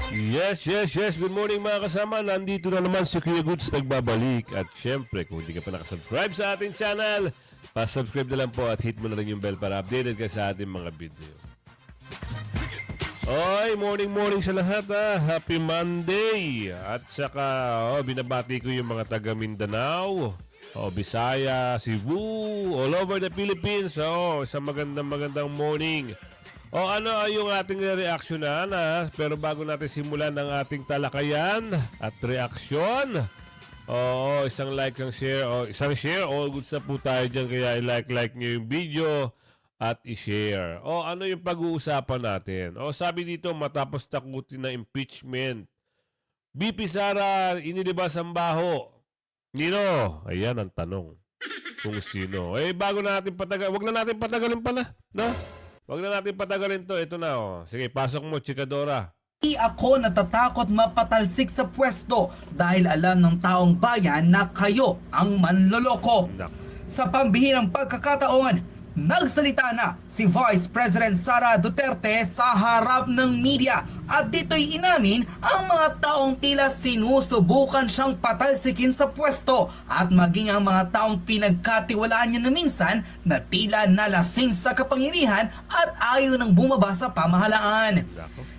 Yes, yes, yes. Good morning mga kasama. Nandito na naman si Kuya Goods nagbabalik. At syempre, kung hindi ka pa nakasubscribe sa ating channel, pa-subscribe na lang po at hit mo na rin yung bell para updated ka sa ating mga video. Oy, morning sa lahat ha. Happy Monday. At saka, binabati ko yung mga taga Mindanao, Bisaya, Cebu, all over the Philippines. Isang magandang morning. Ano yung ating reaksyonan pero bago natin simulan ang ating talakayan at reaksyon, isang like, isang share, all goods na po tayo dyan, kaya i-like nyo yung video at i-share. Ano yung pag-uusapan natin? Sabi dito, matapos takutin na impeachment, BP Sara inilibas ang baho. Nino? Ayan ang tanong. Kung sino. Bago natin patagal, wag na natin patagalin pala, no? Wag na natin patagalin to. Ito na, Sige, pasok mo, Chikadora. Hindi ako natatakot mapatalsik sa pwesto dahil alam ng taong bayan na kayo ang manloloko. Sa pambihirang pagkakataon, nagsalita na si Vice President Sara Duterte sa harap ng media at dito'y inamin ang mga taong tila sinusubukan siyang patalsikin sa pwesto at maging ang mga taong pinagkatiwalaan niya na minsan na tila nalasing sa kapangyarihan at ayaw nang bumaba sa pamahalaan.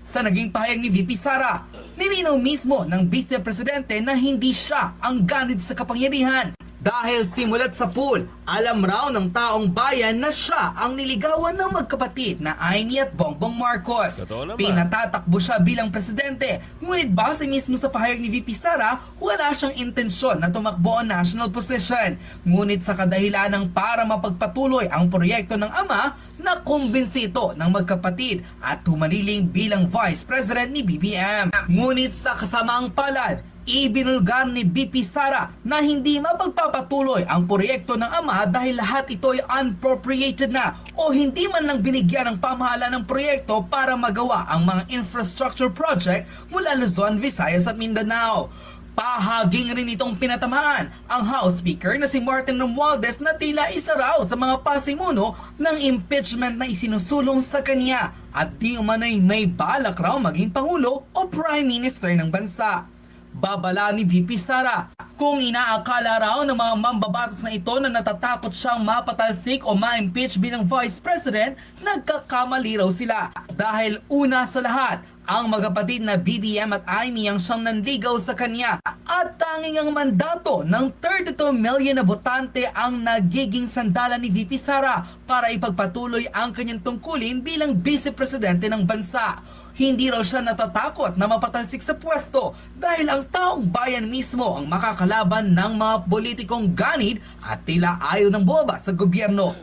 Sa naging pahayag ni VP Sara, nilinaw mismo ng Vice Presidente na hindi siya ang ganid sa kapangyarihan. Dahil simulat sa pool, alam raw ng taong bayan na siya ang niligawan ng magkapatid na Amy at Bongbong Marcos. Pinatatakbo siya bilang presidente, ngunit base mismo sa pahayag ni VP Sara, wala siyang intensyon na tumakbo ang national position. Ngunit sa kadahilanang para mapagpatuloy ang proyekto ng ama, nakumbinsi ito ng magkapatid at humaliling bilang Vice President ni BBM. Ngunit sa kasamaang palad, ibinulgar ni BP Sara na hindi mapagpapatuloy ang proyekto ng ama dahil lahat ito ay unappropriated na o hindi man lang binigyan ng pamahalaan ng proyekto para magawa ang mga infrastructure project mula Luzon, Visayas at Mindanao. Pahaging rin itong pinatamaan ang House Speaker na si Martin Romualdez na tila isa raw sa mga pasimuno ng impeachment na isinusulong sa kanya at di umano'y may balak raw maging Pangulo o Prime Minister ng bansa. Babala ni VP Sara, kung inaakala raw ng mga mambabatas na ito na natatakot siyang mapatalsik o ma-impeach bilang Vice President, nagkakamali raw sila. Dahil una sa lahat, ang magkapatid na BBM at Amy ang siyang nanligaw sa kanya at tanging ang mandato ng 32 million na botante ang nagiging sandala ni VP Sara para ipagpatuloy ang kanyang tungkulin bilang Vice Presidente ng bansa. Hindi raw siya natatakot na mapatalsik sa pwesto dahil ang taong bayan mismo ang makakalaban ng mga politikong ganid at tila ayaw ng bumaba sa gobyerno.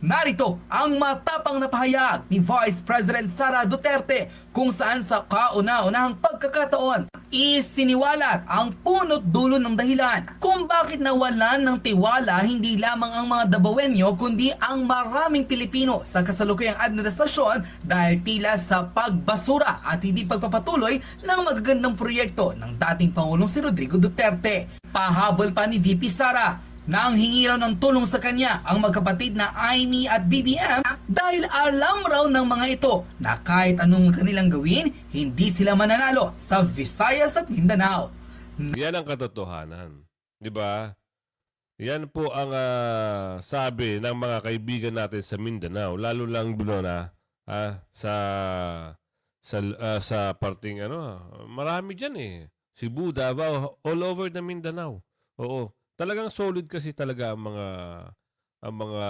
Narito ang matapang na pahayag ni Vice President Sara Duterte kung saan sa kauna-unahang pagkakataon isiniwalat ang punot dulo ng dahilan kung bakit nawalan ng tiwala hindi lamang ang mga Dabawenyo kundi ang maraming Pilipino sa kasalukuyang administrasyon dahil tila sa pagbasura at hindi pagpapatuloy ng magagandang proyekto ng dating Pangulong si Rodrigo Duterte. Pahabol pa ni VP Sara, nang hingi raw ng tulong sa kanya ang magkapatid na Amy at BBM dahil alam raw ng mga ito na kahit anong kanilang gawin, hindi sila mananalo sa Visayas at Mindanao. Yan ang katotohanan. Di ba? Yan po ang sabi ng mga kaibigan natin sa Mindanao, lalo lang sa parting marami diyan Cebu, Davao, all over the Mindanao. Oo. Talagang solid kasi talaga ang mga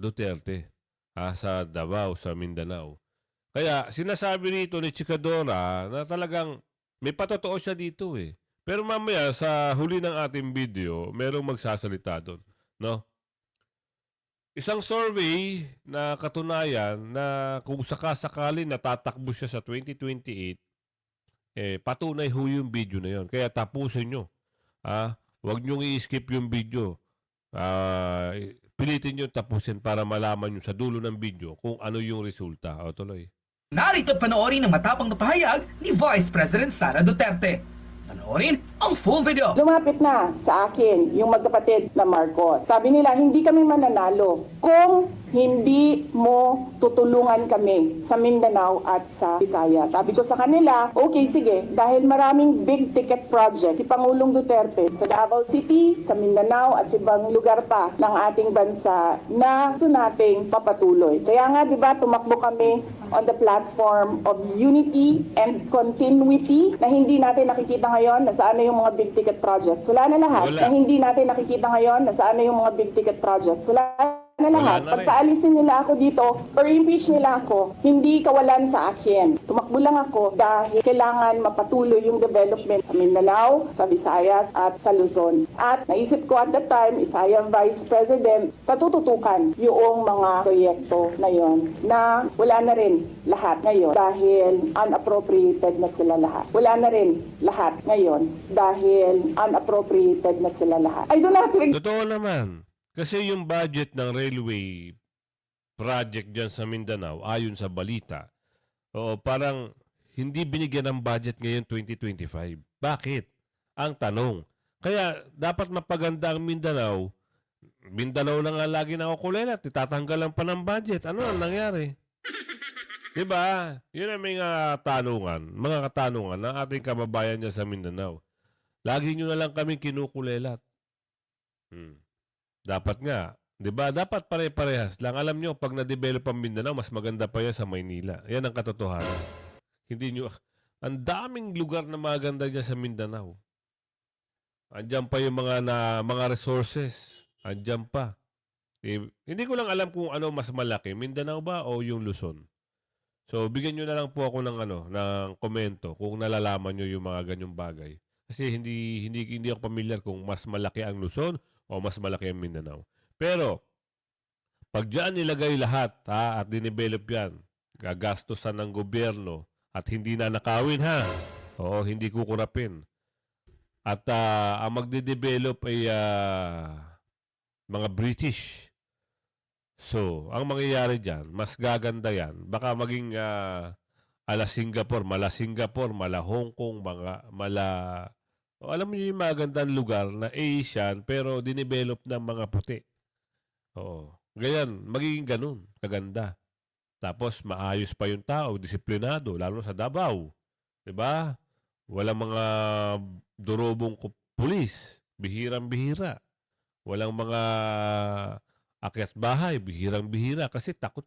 Duterte sa Davao, sa Mindanao. Kaya sinasabi rito ni Chikadora na talagang may patotoo siya dito Pero mamaya sa huli ng ating video, merong magsasalita doon, no? Isang survey na katunayan na kung sakasakali natatakbo siya sa 2028, patunay ho yung video na yon. Kaya tapusin nyo. Huwag niyong i-skip yung video. Pilitin niyo tapusin para malaman niyo sa dulo ng video kung ano yung resulta. Tuloy. Narito at panoorin ang matapang na pahayag ni Vice President Sara Duterte. Panoorin ang full video. Lumapit na sa akin yung magkapatid na Marcos. Sabi nila, hindi kami mananalo kung hindi mo tutulungan kami sa Mindanao at sa Visayas. Sabi ko sa kanila, okay, sige, dahil maraming big ticket project si Pangulong Duterte sa Davao City, sa Mindanao at sa ibang lugar pa ng ating bansa na gusto nating papatuloy. Kaya nga, di ba, tumakbo kami on the platform of unity and continuity na hindi natin nakikita ngayon na saan na yung mga big ticket projects. Wala na lahat. Wala. Na hindi natin nakikita ngayon na saan na yung mga big ticket projects. Wala na lahat. Wala na rin. Pagkaalisin nila ako dito or impeach nila ako, hindi kawalan sa akin. Tumakbo lang ako dahil kailangan mapatuloy yung development sa Mindanao, sa Visayas at sa Luzon. At naisip ko at that time, if I am Vice President, patututukan yung mga proyekto na yon na wala na rin lahat ngayon dahil unappropriated na sila lahat. Wala na rin lahat ngayon dahil unappropriated na sila lahat. I do not regret. Totoo naman. Kasi yung budget ng railway project dyan sa Mindanao, ayon sa balita, parang hindi binigyan ng budget ngayon 2025. Bakit? Ang tanong. Kaya dapat mapaganda ang Mindanao. Mindanao na nga lagi nakukulelat. Itatanggalan pa ng budget. Ano ang nangyari? Diba? Yun ang mga katanungan ng ating kababayan dyan sa Mindanao. Lagi nyo na lang kami kinukulelat. Dapat nga, 'di ba? Dapat pare-parehas lang. Alam nyo, pag na-develop ang Mindanao, mas maganda pa 'yan sa Maynila. 'Yan ang katotohanan. Hindi nyo, ang daming lugar na maganda diyan sa Mindanao. Andiyan pa yung mga resources. Andiyan pa. Hindi ko lang alam kung ano mas malaki, Mindanao ba o yung Luzon. So, bigyan nyo na lang po ako ng komento kung nalalaman nyo yung mga ganyong bagay. Kasi hindi ako familiar kung mas malaki ang Luzon o mas malaki ang Mindanao. Pero, pag dyan nilagay lahat at dinevelop yan, gagastosan ng gobyerno at hindi na nakawin Oo, hindi kukurapin. At ang magde-develop ay mga British. So, ang mangyayari dyan, mas gaganda yan. Baka maging mala Singapore, mala Hong Kong, alam niyo yung magandang lugar na Asian pero dinevelop ng mga puti. Oo. Ganyan, magiging ganun, kaganda. Tapos maayos pa yung tao, disiplinado, lalo sa Davao. 'Di ba? Walang mga durobong pulis, bihirang-bihira. Walang mga akyat bahay, bihirang-bihira kasi takot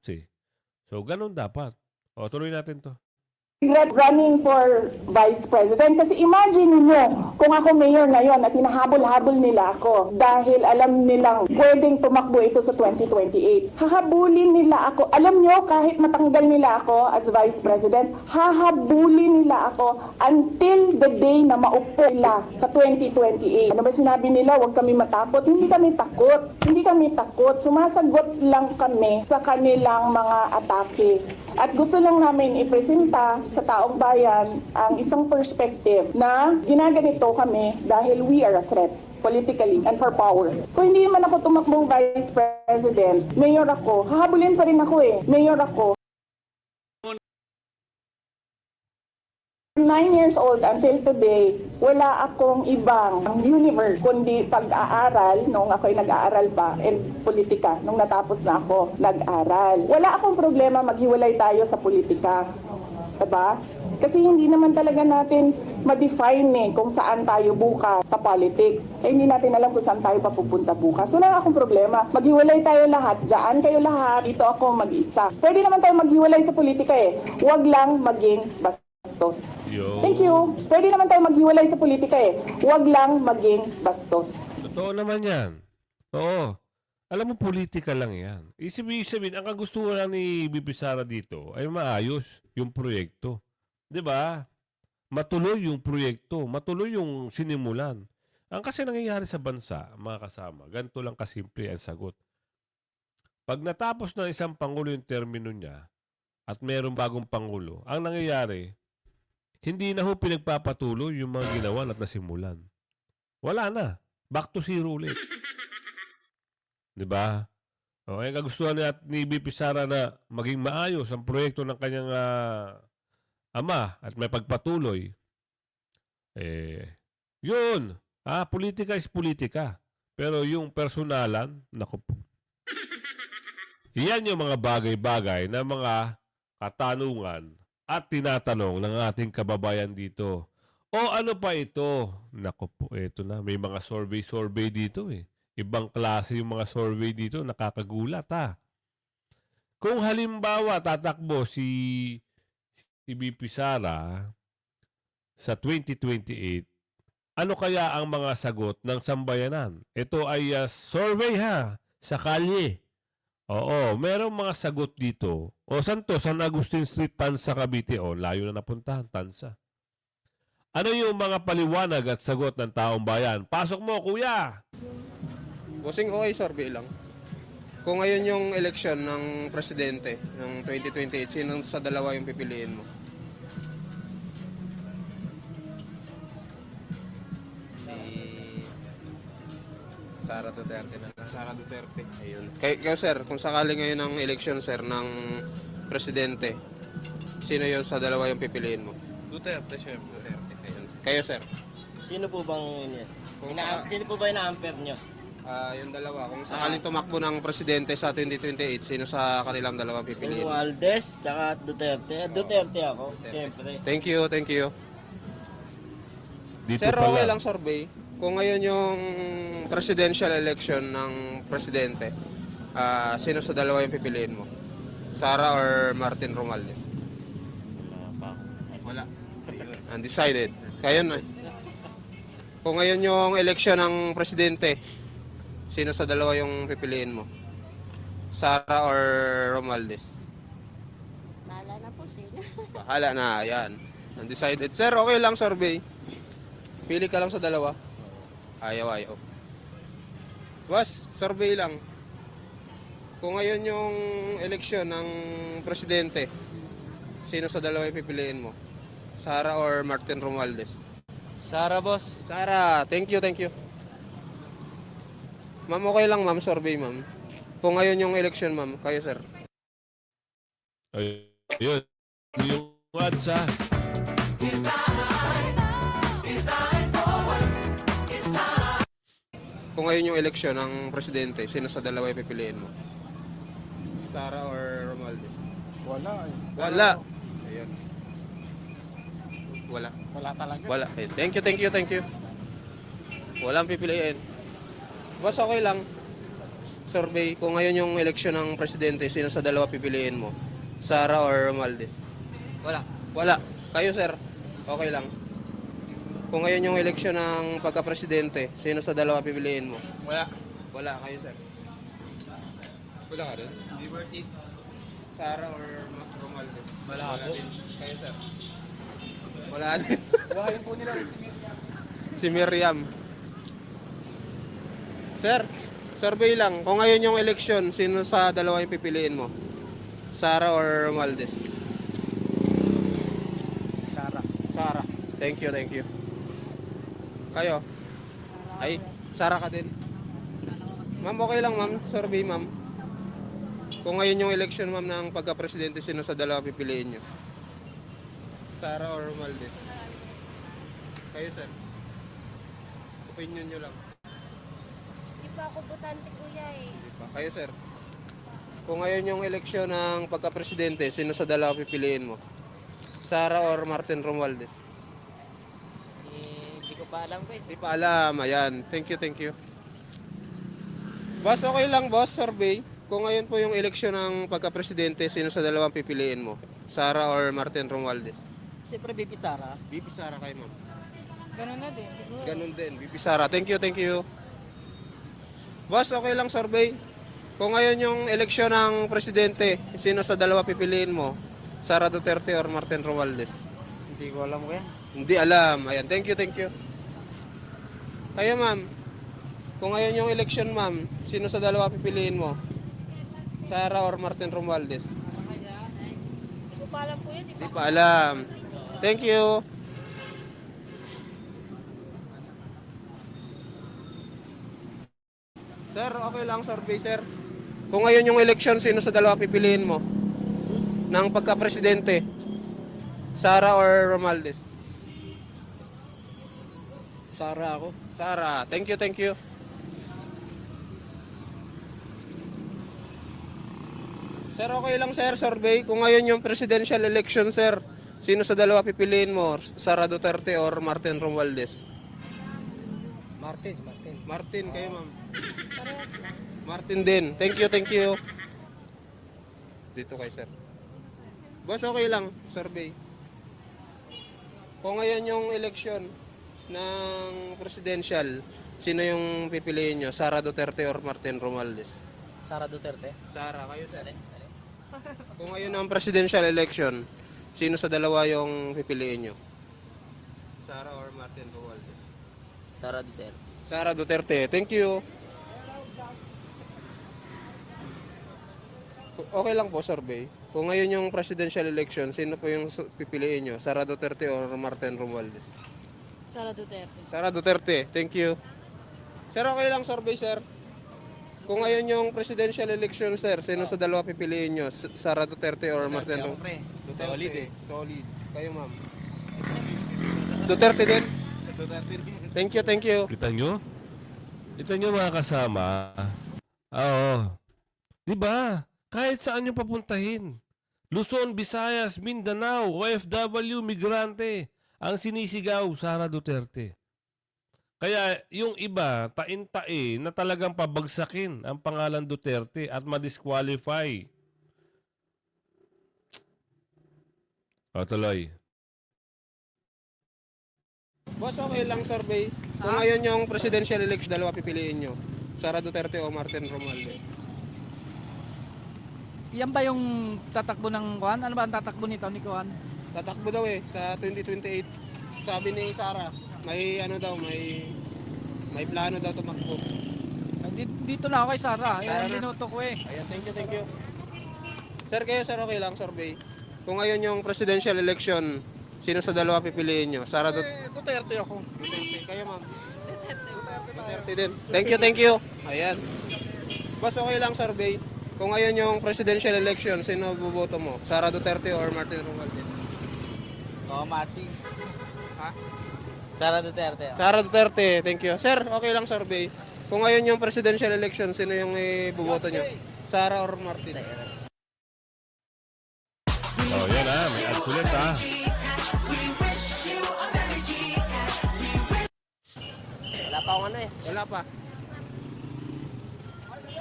So, ganun dapat. Tuloy natin 'to. Regret running for Vice President kasi imagine niyo kung ako mayor ngayon at hinahabol-habol nila ako dahil alam nilang pwedeng tumakbo ito sa 2028. Hahabulin nila ako. Alam niyo, kahit matanggal nila ako as Vice President, hahabulin nila ako until the day na maupo nila sa 2028. Ano ba sinabi nila? Huwag kami matakot. Hindi kami takot. Hindi kami takot. Sumasagot lang kami sa kanilang mga atake. At gusto lang namin ipresenta sa taong bayan ang isang perspective na ginaganito kami dahil we are a threat politically and for power. Kung hindi naman ako tumakbong Vice President, mayor ako, hahabulin pa rin ako mayor ako. 9 years old until today, wala akong ibang universe kundi pag-aaral nung ako'y nag-aaral pa and politika nung natapos na ako nag-aral. Wala akong problema maghiwalay tayo sa politika. Diba? Kasi hindi naman talaga natin ma-define kung saan tayo bukas sa politics. Hindi natin alam kung saan tayo papupunta bukas. Wala akong problema. Maghiwalay tayo lahat. Diyan kayo lahat. Dito ako mag-isa. Pwede naman tayo maghiwalay sa politika Huwag lang maging bastos. Thank you. Pwede naman tayo maghiwalay sa politika Huwag lang maging bastos. Totoo naman yan. Oo. Alam mo, politika lang yan. Sabihin, ang kagustuhan lang ni BP Sara dito ay maayos yung proyekto. 'Di ba? Matuloy yung proyekto. Matuloy yung sinimulan. Ang kasi nangyayari sa bansa, mga kasama, ganito lang kasimple ang sagot. Pag natapos ng isang pangulo yung termino niya at mayroong bagong pangulo, ang nangyayari, hindi na pinagpapatuloy yung mga ginawa at nasimulan. Wala na. Back to zero ulit. 'Di ba? Ang kagustuhan ni BP Sara na maging maayos ang proyekto ng kanyang ama at may pagpatuloy, Yun. Politika is politika. Pero yung personalan, naku po. Yan yung mga bagay-bagay na mga katanungan at tinatanong ng ating kababayan dito. O ano pa ito? Naku po, ito na. May mga survey dito eh. Ibang klase yung mga survey dito. Nakakagulat Kung halimbawa tatakbo si BP Sara sa 2028, ano kaya ang mga sagot ng sambayanan? Ito ay survey sa kalye. Oo, merong mga sagot dito. O saan to? San Agustin Street, Tansa, Cavite. O, layo na napuntahan, Tansa. Ano yung mga paliwanag at sagot ng taong bayan? Pasok mo, kuya! Bossing, okay, survey lang. Kung ngayon yung election ng presidente ng 2028, sino sa dalawa yung pipiliin mo? Si Sara Duterte na lang. Sara Duterte. Ayun. Kayo, sir, kung sakali ngayon ang election, sir, ng presidente, sino yun sa dalawa yung pipiliin mo? Duterte, syempre. Duterte. Ayun. Kayo, sir? Sino po bang yun? Kung Sino po ba ina-ampere nyo? yung dalawa, kung sakaling tumakbo ng presidente sa 2028, sino sa kanilang dalawang pipiliin? Romualdez, tsaka Duterte. Duterte ako, siyempre. Thank you, thank you. Dito Sir, okay pala. lang survey. Kung ngayon yung presidential election ng presidente, sino sa dalawa yung pipiliin mo? Sara or Martin Romualdez? Wala. Undecided. Kayo na. Kung ngayon yung election ng presidente, sino sa dalawa yung pipiliin mo? Sara or Romualdez? Bahala na po sila. Bahala na, yan. Undecided. Sir, okay lang survey. Pili ka lang sa dalawa. Ayaw. Boss, survey lang. Kung ngayon yung eleksyon ng presidente, sino sa dalawa yung pipiliin mo? Sara or Martin Romualdez? Sara, boss. Sara, thank you. Ma'am, okay lang ma'am, survey ma'am. Kung ngayon yung election ma'am, kayo sir. Ayun. Yung ads Kung ngayon yung eleksyon ng presidente, sino sa dalawa yung pipiliin mo? Sara or Romualdez? Wala. Ayun. Wala. Wala talaga. Wala. Okay. Thank you. Walang pipiliin. Boss, okay lang. Survey, kung ngayon yung eleksyon ng presidente, sino sa dalawa pipiliin mo? Sara or Romualdez? Wala. Kayo, sir? Okay lang. Kung ngayon yung eleksyon ng pagka-presidente, sino sa dalawa pipiliin mo? Wala. Kayo, sir? Wala ka rin. Sara or Romualdez? Wala din. Kayo, sir? Wala din. Buhayin po nila. Si Miriam. Sir, survey lang. Kung ngayon yung eleksyon, sino sa dalawa yung pipiliin mo? Sara or Romualdez? Sara. Thank you. Kayo? Ay, Sara ka din. Ma'am, okay lang ma'am. Survey ma'am. Kung ngayon yung election ma'am ng pagka-presidente, sino sa dalawa pipiliin nyo? Sara or Romualdez? Kayo, sir? Opinion nyo lang. Di pa ako butante kuya eh. Kayo, sir? Kung ngayon yung eleksyon ng pagka-presidente, sino sa dalawa pipiliin mo? Sara or Martin Romualdez? Hindi ko pa alam guys. Hindi pa alam. Ayan. Thank you. Boss, okay lang, boss. Survey. Kung ngayon po yung eleksyon ng pagka-presidente, sino sa dalawang pipiliin mo? Sara or Martin Romualdez? Siyempre BP Sara. BP Sara kayo, ma'am. Ganun na din, siguro. Ganun din. BP Sara. Thank you. Boss, okay lang survey. Kung ngayon yung eleksyon ng presidente, sino sa dalawa pipiliin mo? Sara Duterte or Martin Romualdez? Hindi ko alam kaya. Hindi alam. Ayan, thank you. Kayo, ma'am. Kung ngayon yung election, ma'am, sino sa dalawa pipiliin mo? Sara or Martin Romualdez? Di ko pa alam kuya, di Hindi pa alam. Thank you. Sir, okay lang, survey, sir. Kung ngayon yung election, sino sa dalawa pipiliin mo? Ng pagka-presidente? Sara or Romualdez? Sara ako. Sara, thank you, thank you. Sir, okay lang sir, survey. Kung ngayon yung presidential election, sir, sino sa dalawa pipiliin mo? Sara Duterte or Martin Romualdez? Martin. Martin, kayo ma'am. Parehas lang. Martin din. Thank you, thank you. Dito kay sir. Boss, okay lang, survey. Kung ngayon yung election ng presidential, sino yung pipiliin nyo? Sara Duterte or Martin Romualdez? Sara Duterte. Sara, kayo sir. Kung ngayon ang presidential election, sino sa dalawa yung pipiliin nyo? Sara or Martin Romualdez? Sara Duterte. Sara Duterte, thank you. Okay lang po, survey. Kung ngayon yung presidential election, sino po yung pipiliin nyo? Sara Duterte or Martin Romualdez? Sara Duterte. Sara Duterte, thank you. Sir, okay lang, survey, sir. Kung ngayon yung presidential election, sir, sino sa dalawa pipiliin nyo? Sara Duterte or Martin Romualdez? Solid eh. Solid. Kayo, ma'am. Duterte din? Thank you, thank you. Kita nyo? Kita nyo mga kasama? Oo. Di ba? Kahit saan nyo papuntahin. Luzon, Visayas, Mindanao, OFW, migrante. Ang sinisigaw, Sara Duterte. Kaya yung iba, tain-tae na talagang pabagsakin ang pangalan Duterte at ma-disqualify. O, tuloy. Boss, okay lang, survey. Kung ngayon yung presidential election, dalawa pipiliin nyo. Sara Duterte o Martin Romualdez? Yan ba yung tatakbo ng Kuan? Ano ba ang tatakbo nito ni Kuan? Tatakbo daw eh, sa 2028. Sabi ni Sara, may ano daw, may plano daw tumakbo. Dito na ako kay Sara. Sara Yan na. minuto ko eh. Ayan, thank you, thank you. Sir, kayo sir, okay lang, survey. Kung ngayon yung presidential election, sino sa dalawa pipiliin nyo? Sara Duterte ako. Duterte. Kayo, ma'am? Duterte din. Thank you, thank you. Ayan. Boss, okay lang, survey. Kung ngayon yung presidential election, sino buboto mo? Sara Duterte or Martin Romualdez? Oh, Martin. Ha? Sara Duterte. Sara Duterte, thank you. Sir, okay lang, survey. Kung ngayon yung presidential election, sino yung ibuboto nyo? Sara or Martin? Oh, yan ah. May ads ulit ah. Wala pa akong ano eh. Wala pa.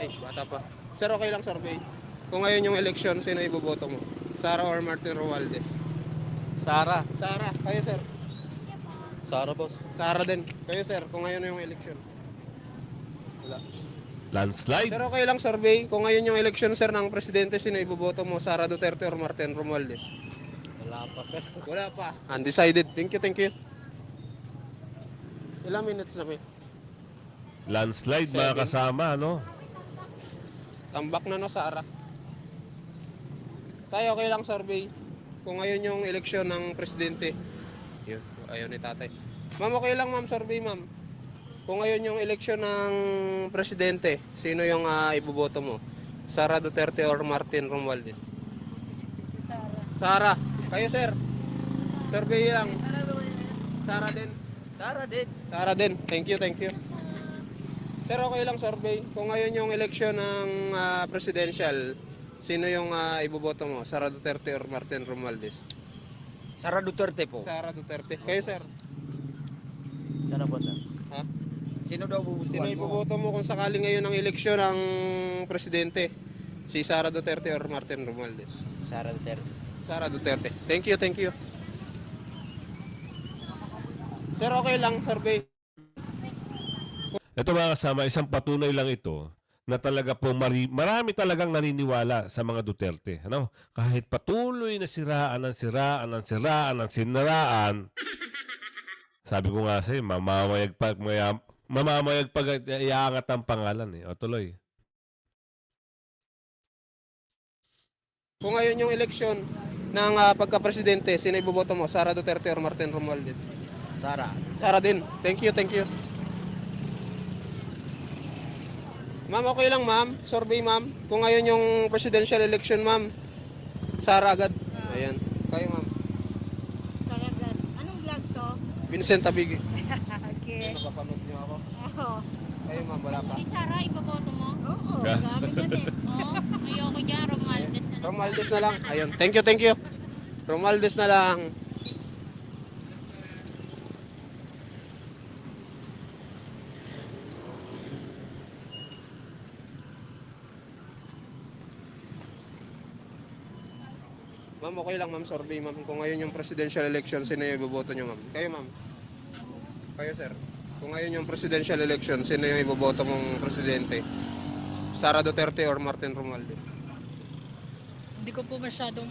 Ay, bata pa. Sir, okay lang, survey. Kung ngayon yung election, sino iboboto mo? Sara or Martin Romualdez? Sara. Sara, kayo sir. Sara, boss. Sara din. Kayo sir, kung ngayon yung election. Landslide. Sir, okay lang, survey. Kung ngayon yung election, sir, ng presidente, sino iboboto mo? Sara Duterte or Martin Romualdez? Wala pa, sir. Wala pa. Undecided. Thank you, thank you. Ilang minutes na kayo? Landslide mga 7. kasama, no? Tambak na no, Sara. Tayo, okay lang, survey. Kung ngayon yung eleksyon ng presidente. Yun, ayaw ni tatay. Ma'am, okay lang, ma'am, survey, ma'am. Kung ngayon yung eleksyon ng presidente, sino yung iboboto mo? Sara Duterte or Martin Romualdez? Sara. Kayo, sir. Survey lang. Sara din. Sara din. Sara din. Thank you, thank you. Sir, okay lang, survey. Kung ngayon yung eleksyon ng presidential, sino yung iboboto mo? Sara Duterte or Martin Romualdez? Sara Duterte po. Sara Duterte. Kayo, sir? Sino po, sir? Ha? Sino daw bubutuan Sino iboboto mo kung sakali ngayon ang eleksyon ng presidente? Si Sara Duterte or Martin Romualdez? Sara Duterte. Sara Duterte. Thank you, thank you. Sir, okay lang, survey. Ito mga kasama, isang patunay lang ito na talaga po marami talagang naniniwala sa mga Duterte. Ano? Kahit patuloy na siraan ng siraan ng siraan ng sinaraan, sabi ko nga sa'yo, mamamayag pag iangat ang pangalan. Eh. O tuloy. Kung ngayon yung eleksyon ng pagka-presidente, sino iboboto mo? Sara Duterte or Martin Romualdez? Sara. Sara din. Thank you, thank you. Ma'am, okay lang, ma'am. Survey, ma'am. Kung ngayon yung presidential election, ma'am, Sara agad. Ayan. Kayo, ma'am. Sara agad. Anong vlog to? Vincent Tabigi. Okay. Sige. Napapanood niyo ako. Oo. Kayo ma'am, wala pa. Si Sarah, iboboto mo? Oo, Ah. dami yan eh. Oo. Ayoko dyan, Romualdez na lang. Romualdez na lang. Ayun. Thank you, thank you. Romualdez na lang. Ma'am, okay lang ma'am, survey ma'am. Kung ngayon yung presidential election, sino yung iboboto nyo ma'am? Kayo ma'am. Kayo sir. Kung ngayon yung presidential election, sino yung iboboto mong presidente? Sara Duterte or Martin Romualdez? Hindi ko po masyadong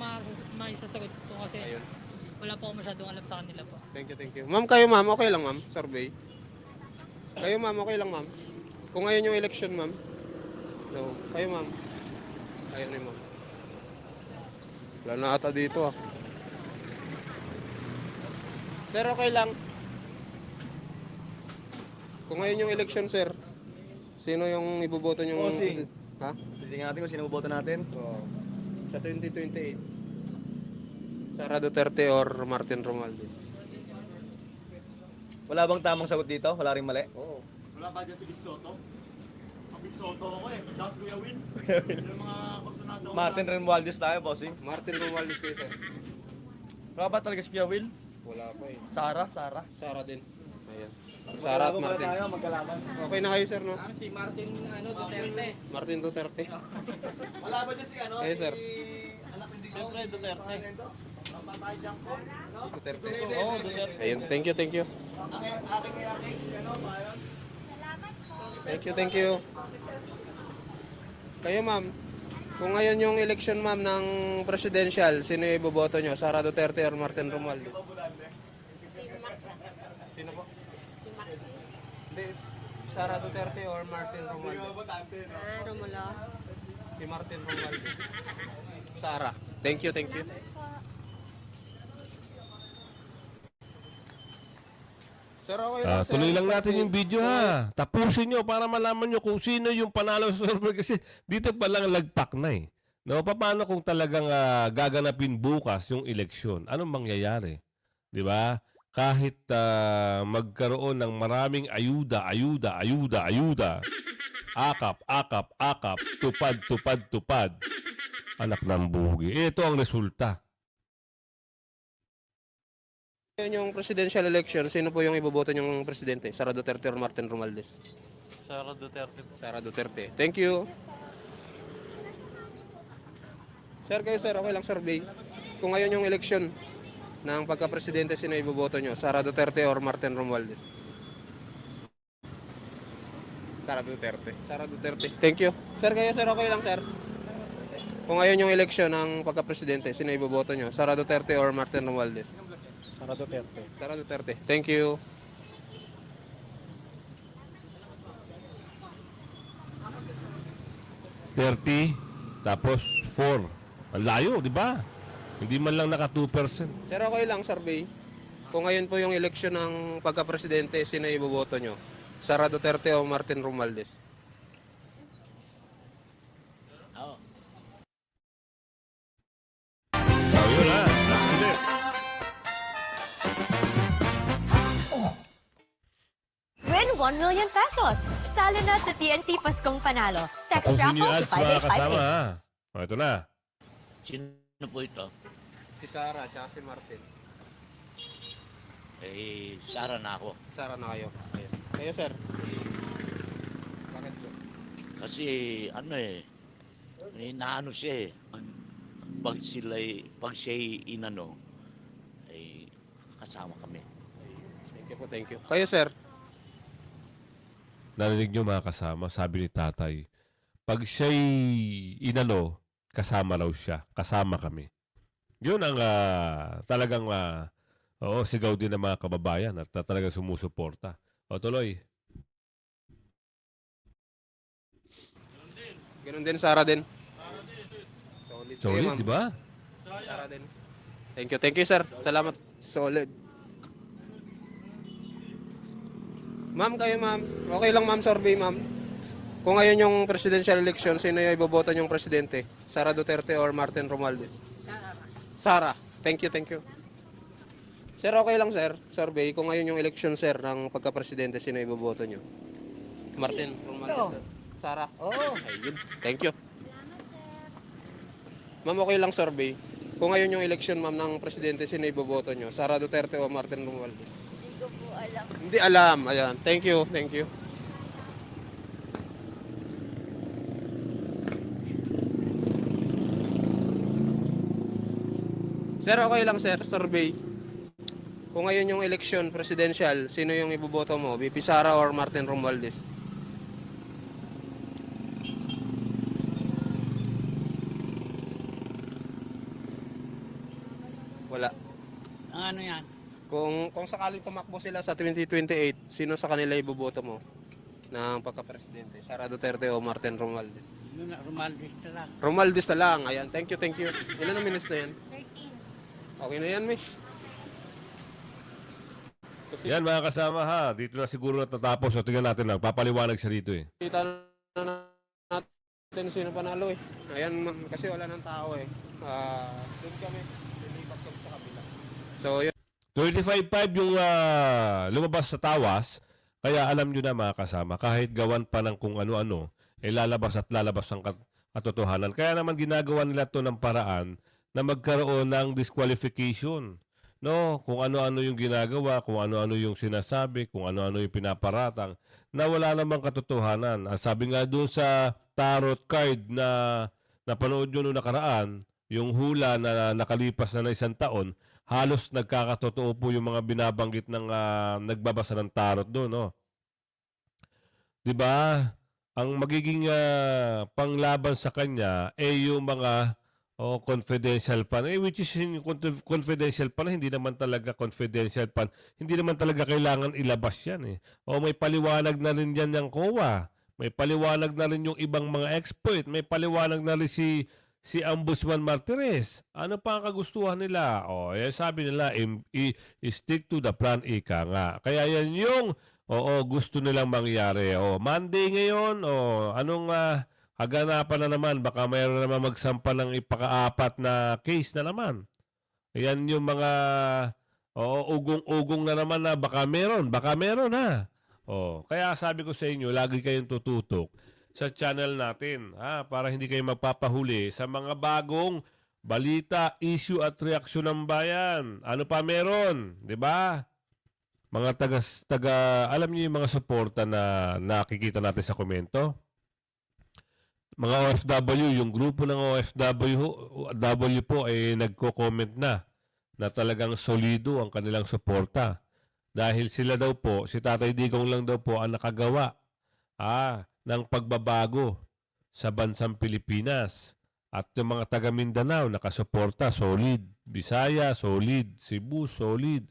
maisasagot po kasi Ayun. wala po ako masyadong alam sa kanila po. Thank you, thank you. Ma'am, kayo ma'am, okay lang ma'am, survey. Kayo ma'am, okay lang ma'am. Kung ngayon yung election ma'am. No, kayo ma'am. Ayun na ma'am. Wala na ata dito ah. Sir, okay lang. Kung ngayon yung election sir, sino yung iboboto nyo? Bossing. Ha? Titingnan natin kung sino boto natin. Oo. Sa 2028. Sara Duterte or Martin Romualdez? Wala bang tamang sagot dito? Wala ring mali? Oo. Wala pa dyan si Big Soto? Ang Big Soto ako eh. Tapos Kuya Win. Yung mga kursunado ko. Martin Romualdez tayo, bossing. Martin Romualdez kayo sir? Wala ba talaga si Kuya Will? Wala pa eh. Sara? Sara din. Ayan. Sara at Martin. Tayo, magkalaban. Okay na kayo sir no? Si Martin Duterte. Martin Duterte. Wala ba dyan si ano? Eh, sir. Anak ni Siyempre, Duterte. Duterte. Oo, Duterte. Ayun, thank you, thank you. Aking si ano, bayan. Thank you, thank you. Kayo ma'am, kung ngayon yung election ma'am ng presidential, sino yung iboboto nyo? Sara Duterte or Martin Romualdez? Si Maxa. Sino po? Si Maxi. Hindi, Sara Duterte or Martin Romualdez? Romulo. Si Martin Romualdez. Sara. Thank you, thank you. Sir, okay lang, sir. Tuloy lang natin yung video ha. Tapusin nyo para malaman nyo kung sino yung panalo sa survey kasi dito pa lang lagpak na eh. No, paano kung talagang gaganapin bukas yung eleksyon? Anong mangyayari? 'Di ba? Kahit magkaroon ng maraming ayuda, akap, tupad. Anak ng bugi. Ito ang resulta. Ngayon yung presidential election, sino po yung iboboto niyong presidente? Sara Duterte or Martin Romualdez? Sara Duterte. Sara Duterte. Thank you. Sir, kayo sir, okay lang survey. Kung ngayon yung election ng pagka-presidente, sino iboboto niyo? Sara Duterte or Martin Romualdez? Sara Duterte. Sara Duterte. Thank you. Sir, kayo sir, okay lang sir. Kung ngayon yung election ng pagka-presidente, sino iboboto niyo? Sara Duterte or Martin Romualdez? Sara Duterte. Sara Duterte. Thank you. $30 tapos 4. Ang layo, di ba? Hindi man lang naka 2%. Sir, okay lang survey. Kung ngayon po yung election ng pagka-presidente, sino iboboto nyo? Sara Duterte o Martin Romualdez? So, yun ha. Ulit. Win 1 million pesos. Salo na sa TNT Paskong Panalo. Text Kung sino yung raffle ads to mga kasama 5858. ha. O, ito na. Sino po ito? Si Sara at si Martin. Eh, Sara na ako. Sara na kayo. Ayan. Kayo, sir. Bakit po? Kasi ano eh, naano siya eh. Pag siya'y inano, ay kasama kami. Thank you po, thank you. Kayo, sir. Narinig nyo mga kasama, sabi ni tatay, pag siya'y inalo, kasama raw siya. Kasama kami. Yun ang talagang sigaw din ng mga kababayan at talagang sumusuporta. O tuloy. Ganun din, Sara din. Solid, Kayo, ma'am. di ba? Sara din. Thank you, sir. Salamat. Solid. Ma'am, kayo, ma'am. Okay lang, ma'am, survey, ma'am. Kung ngayon yung presidential election, sino yung iboboto niyong presidente? Sara Duterte or Martin Romualdez? Sara. Thank you, thank you. Sir, okay lang sir, survey. Kung ngayon yung election sir ng pagka-presidente, sino iboboto nyo? Martin Romualdez, sir. Sara? Oo. Ayun. Thank you. Ma'am, okay lang survey. Kung ngayon yung election ma'am ng presidente, sino iboboto nyo? Sara Duterte o Martin Romualdez? Hindi ko po alam. Hindi alam. Ayan. Thank you. Thank you. Sir, okay lang sir, survey. Kung ngayon yung election presidential, sino yung iboboto mo? VP Sara or Martin Romualdez? Wala. Ang ano yan? Kung sakaling tumakbo sila sa 2028, sino sa kanila iboboto mo ng pagka-presidente? Sara Duterte o Martin Romualdez? Yun na, Romualdez na lang. Romualdez na lang. Ayan, thank you, thank you. Ilan na minutes na yan? 13. Okay na yan, Miss. Yan mga kasama ha, dito na siguro natatapos. So tingnan natin lang, papaliwanag siya dito eh. Kita na natin sino panalo eh. Ayan, kasi wala ng tao eh. Doon kami, lilipat kami sa kabila. So, yun. 25.5 yung lumabas sa tawas. Kaya alam nyo na mga kasama, kahit gawan pa ng kung ano-ano, lalabas at lalabas ang katotohanan. Kaya naman ginagawa nila to ng paraan na magkaroon ng disqualification. No, kung ano-ano yung ginagawa, kung ano-ano yung sinasabi, kung ano-ano yung pinaparatang, na wala namang katotohanan. Sabi nga doon sa tarot card na napanood nyo noong nakaraan, yung hula na nakalipas na isang taon, halos nagkakatotoo po yung mga binabanggit ng nagbabasa ng tarot doon. No? 'Di ba? Ang magiging panglaban sa kanya yung mga confidential fund. Which is confidential fund, hindi naman talaga confidential fund. Hindi naman talaga kailangan ilabas yan. May paliwanag na rin yan ng COA. May paliwanag na rin yung ibang mga expert. May paliwanag na rin si Ombudsman Martires. Ano pa ang kagustuhan nila? Sabi nila, stick to the plan, ika nga. Kaya yan yung gusto nilang mangyari. Monday ngayon, anong haganapan na naman, baka mayroon naman magsampa ng ipaka-apat na case na naman. Yan yung mga ugong-ugong na naman na baka meron ha. Kaya sabi ko sa inyo, lagi kayong tututok sa channel natin para hindi kayo magpapahuli sa mga bagong balita, issue at reaksyon ng bayan. Ano pa meron, 'di ba? Mga alam niyo yung mga suporta na nakikita natin sa komento? Mga OFW, yung grupo ng OFW po ay nagko-comment na talagang solido ang kanilang suporta. Dahil sila daw po, si Tatay Digong lang daw po ang nakagawa ng pagbabago sa bansang Pilipinas. At yung mga taga Mindanao nakasuporta, solid. Bisaya, solid. Cebu, solid.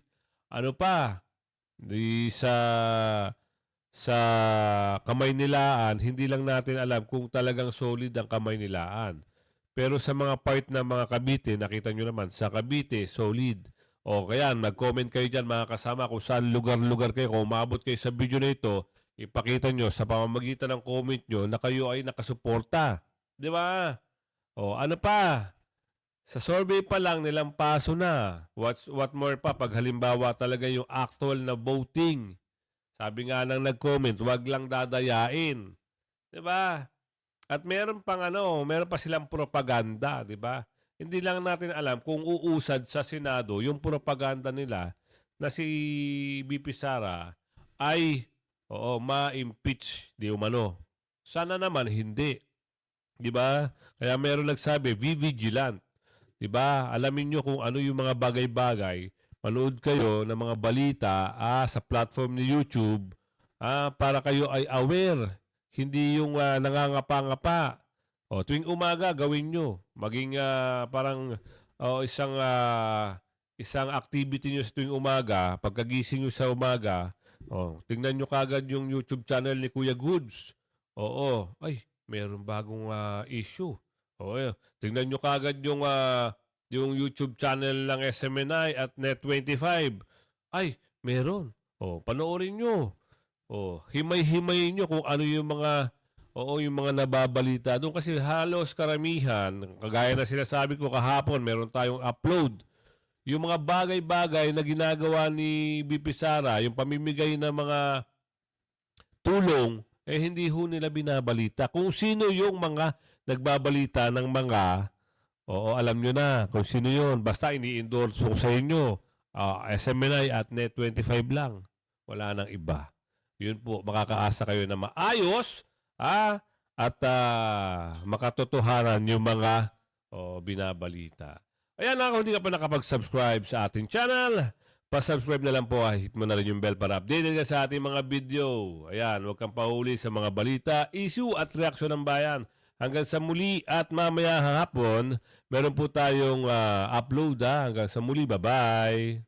Ano pa? Sa kamay nilaan, hindi lang natin alam kung talagang solid ang kamay nilaan. Pero sa mga part ng mga Cavite, nakita nyo naman, sa Cavite, solid. Kaya mag-comment kayo dyan mga kasama kung saan lugar-lugar kayo. Kung umabot kayo sa video na ito, ipakita nyo sa pamamagitan ng comment nyo na kayo ay nakasuporta. Di ba? Ano pa? Sa survey pa lang nilang paso na. What more pa pag halimbawa talaga yung actual na voting. Sabi nga nang nag-comment, wag lang dadayain. 'Di ba? At meron pa silang propaganda, 'di ba? Hindi lang natin alam kung uusad sa Senado yung propaganda nila na si BP Sara ay ma-impeach di umano. Sana naman hindi. 'Di ba? Kaya meron nagsabi, be vigilant. 'Di ba? Alamin niyo kung ano yung mga bagay-bagay. Manood kayo ng mga balita sa platform ni YouTube para kayo ay aware. Hindi yung nangangapa-ngapa. Tuwing umaga, gawin nyo. Maging parang isang activity nyo sa tuwing umaga. Pagkagising nyo sa umaga, tingnan nyo kagad yung YouTube channel ni Kuya Goods. Ay, mayroong bagong issue. Tingnan nyo kagad yung YouTube channel ng SMNI at Net25. Ay, meron. Panoorin nyo. Himay-himayin nyo kung ano yung mga nababalita doon. Kasi halos karamihan, kagaya na sinasabi ko kahapon, meron tayong upload. yung mga bagay-bagay na ginagawa ni BP Sara, yung pamimigay ng mga tulong, hindi ho nila binabalita. Kung sino yung mga nagbabalita ng mga, alam nyo na kung sino yun. Basta ini-endorse ko sa inyo. SMNI at Net25 lang. Wala nang iba. Yun po, makakaasa kayo na maayos at makatotohanan yung mga binabalita. Ayan na, kung hindi ka pa nakapag-subscribe sa ating channel, pa-subscribe na lang po, hit mo na rin yung bell para updated ka sa ating mga video. Ayan, huwag kang pahuli sa mga balita, issue at reaksyon ng bayan. Hanggang sa muli at mamaya hapon, meron po tayong upload. Hanggang sa muli, bye-bye!